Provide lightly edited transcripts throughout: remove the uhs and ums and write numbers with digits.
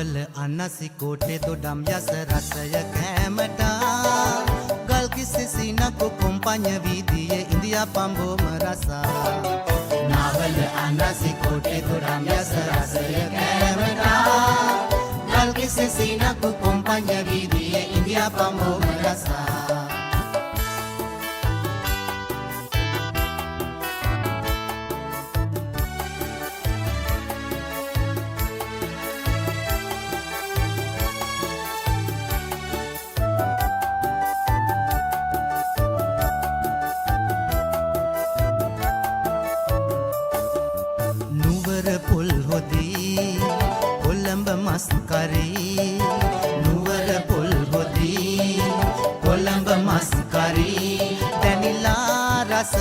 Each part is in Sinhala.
නාවල අනසි කෝටේ දොඩම් යස රසය කෑමට ගල් කිසි සීනක කොම්පඤ්ඤ වීදියේ ඉන්දියා පඹෝම රසා නාවල අනසි කෝටේ දොඩම් යස රසය කෑමට ගල් කිසි සීනක කොම්පඤ්ඤ වීදියේ ඉන්දියා පඹෝම රසා පුල් හොදී කොළඹ මස් කරී නුවර පුල් හොදී කොළඹ මස් කරී දැනිලා රස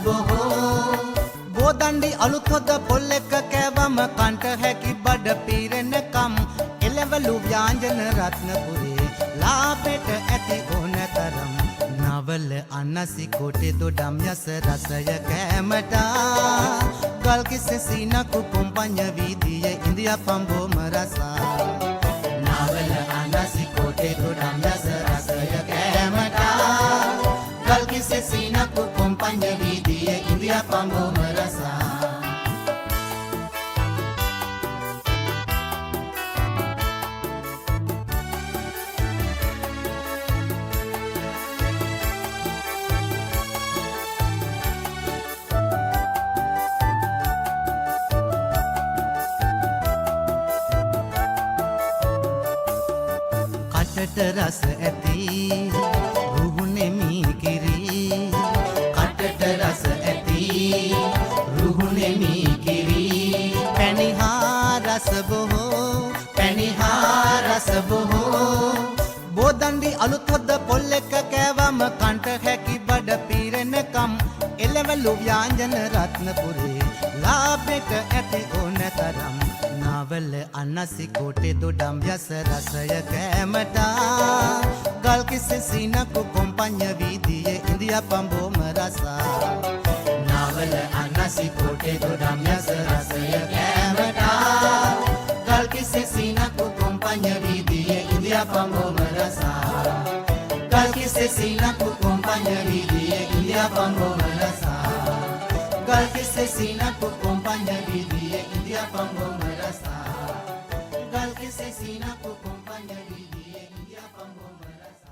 බොහෝ බෝදණ්ඩි අලුත් හොද පොල් එක කෑවම කන්ට හැකි බඩ පීරෙනකම් එළවලු ව්‍යාංජන රත්නපුරේ ලාභෙට ඇති ඕන තරම් නාවල අනසි කෝටේ දොඩම් යස රසය කෑමට ගල් කිසි සීනක කොම්පඤ්ඤ වීදියේ ඉන්දියා පඹෝම රසා නාවල අනසි කෝටේ දොඩම් යස රසය කෑමට ගල් කිසි සීනක කොම්පඤ්ඤ වීදියේ ඉන්දියා පඹෝම රසා රස ඇති රුහුණේ මී කිරි කටට රස ඇති රුහුණේ මී කිරි පැණිහා රස බොහෝ බෝදණ්ඩි අලුත් හොද පොල් එක කෑවම කන්ට හැකි බඩ පීරෙනකම් එළවලු ව්‍යාංජන රත්නපුරේ ලාභෙට ඇති ඕන තරම් නාවල අනසි කෝටේ දොඩම් යස රසය කෑමට ගල් කිසි සීනක කොම්පඤ්ඤ වීදියේ ඉන්දියා පඹෝම රසා නාවල අනසි කෝටේ දොඩම් යස රසය කෑමට ගල් කිසි සීනක කොම්පඤ්ඤ වීදියේ ඉන්දියා පඹෝම රසා ගල් කිසි සීනක කොම්පඤ්ඤ වීදියේ ඉන්දියා පඹෝම රසා ගල් කිසි සීනක කොම්පඤ්ඤ වීදියේ ඉන්දියා පඹෝම රසා ගල් කිසි සීනක කොම්පඤ්ඤ වීදියේ ඉන්දියා පඹෝම රසා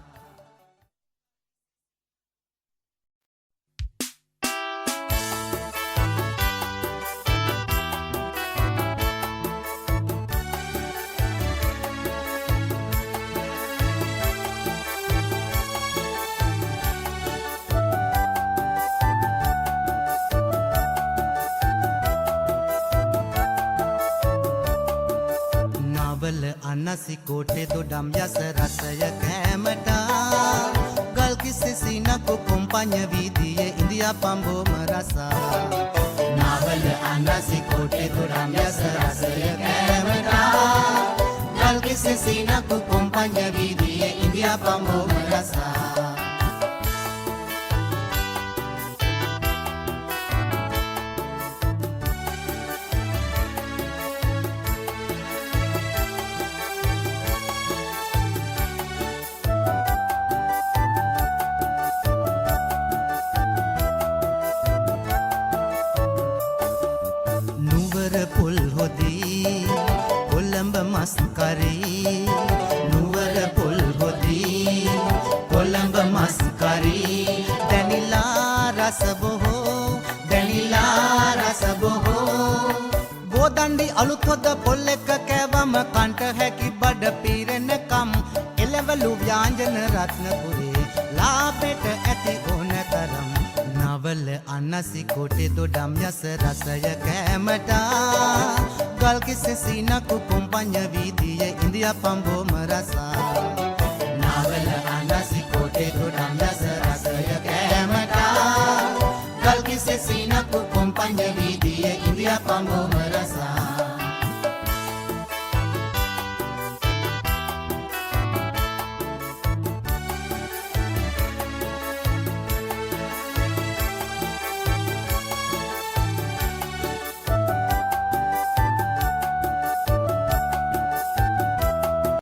අනසි කෝටේ දොඩම් යස රසය කෑමට ගල් කිසි සීනක කොම්පඤ්ඤ වීදියේ ඉන්දියා පඹෝම රසා නාවල අනසි කෝටේ දොඩම් යස රසය කෑමට ගල් කිසි සීනක කොම්පඤ්ඤ වීදියේ ඉන්දියා පඹෝම රසා පුල් හොදී කොළඹ මස් කරී නුවර පුල් හොදී කොළඹ මස් කරී දැනිලා රස බොහෝ බෝදණ්ඩි අලුත් හොද පොල් එක කෑවම කන්ට හැකි බඩ පීරෙනකම් එළවලු ව්‍යාංජන රත්නපුරේ ලාභෙට ඇති ඕන තරම් නාවල අනසි කෝටේ දොඩම් යස රසය කෑමට ගල් කිසි සීනක කොම්පඤ්ඤ වීදියේ ඉන්දියා පඹෝම රසා නාවල අනසි කෝටේ දොඩම් යස රසය කෑමට ගල් කිසි සීනක කොම්පඤ්ඤ වීදියේ ඉන්දියා පඹෝම